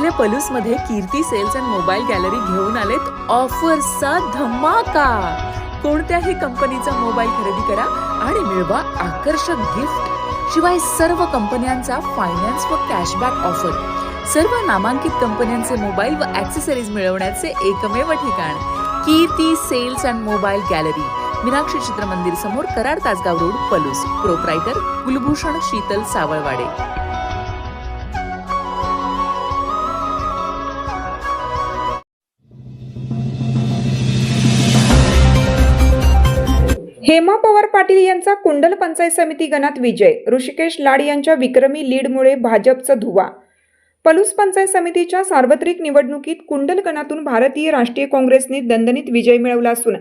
आपल्या पलूसमध्ये कीर्ती sales and mobile gallery घेऊन आलेत ऑफर्सचा धमाका। कोणत्याही कंपनीचा मोबाईल खरेदी करा आणि मिळवा आकर्षक गिफ्ट। शिवाय सर्व कंपन्यांचा फायनान्स व कॅशबॅक ऑफर। सर्व नामांकित कंपन्यांचे मोबाईल व ॲक्सेसरीज मिळवण्याचे एकमेव ठिकाण Kirti sales and mobile gallery, Meenakshi Chitramandir समोर, कराड तासगाव रोड, पलूस। प्रोप्रायटर कुलभूषण शीतल सावळवाडे। हेमा पवार पाटील यांचा कुंडल पंचायत समिती गणात विजय। ऋषिकेश लाड यांच्या विक्रमी लीडमुळे भाजपचा धुव्वा। पलूस पंचायत समितीच्या सार्वत्रिक निवडणुकीत कुंडल गणातून भारतीय राष्ट्रीय काँग्रेसने दणदणीत विजय मिळवला असून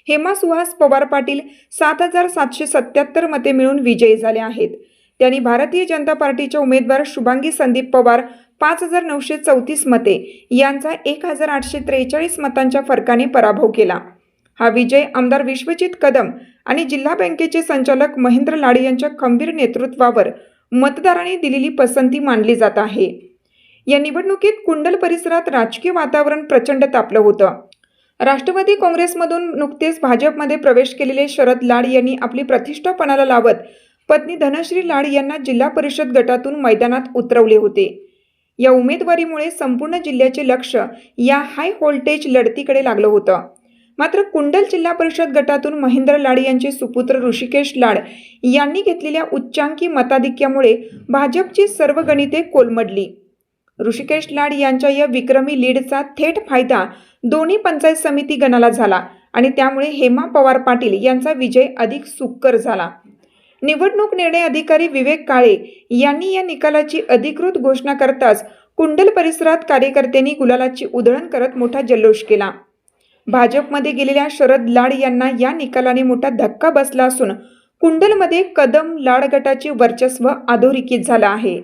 हेमा सुहास पवार पाटील 7,777 मते मिळवून विजयी झाले आहेत। त्यांनी भारतीय जनता पार्टीच्या उमेदवार शुभांगी संदीप पवार 5,934 मते यांचा 1,843 मतांच्या फरकाने पराभव केला। हा विजय आमदार विश्वजित कदम आणि जिल्हा बँकेचे संचालक महेंद्र लाड यांच्या खंबीर नेतृत्वावर मतदारांनी दिलेली पसंती मानली जात आहे। या निवडणुकीत कुंडल परिसरात राजकीय वातावरण प्रचंड तापलं होतं। राष्ट्रवादी काँग्रेसमधून नुकतेच भाजपमध्ये प्रवेश केलेले शरद लाड यांनी आपली प्रतिष्ठा पणाला लावत पत्नी धनश्री लाड यांना जिल्हा परिषद गटातून मैदानात उतरवले होते। या उमेदवारीमुळे संपूर्ण जिल्ह्याचे लक्ष या हाय व्होल्टेज लढतीकडे लागलं होतं। मात्र कुंडल जिल्हा परिषद गटातून महेंद्र लाड यांचे सुपुत्र ऋषिकेश लाड यांनी घेतलेल्या उच्चांकी मताधिक्यामुळे भाजपची सर्व गणिते कोलमडली। ऋषिकेश लाड यांच्या या विक्रमी लीडचा थेट फायदा दोन्ही पंचायत समिती गणाला झाला आणि त्यामुळे हेमा पवार पाटील यांचा विजय अधिक सुकर झाला। निवडणूक निर्णय अधिकारी विवेक काळे यांनी या निकालाची अधिकृत घोषणा करताच कुंडल परिसरात कार्यकर्त्यांनी गुलालाची उधळण करत मोठा जल्लोष केला। भाजपमध्ये गेलेल्या शरद लाड यांना या निकालाने मोठा धक्का बसला असून कुंडलमध्ये कदम लाड गटाचे वर्चस्व अधोरेखित झालं आहे।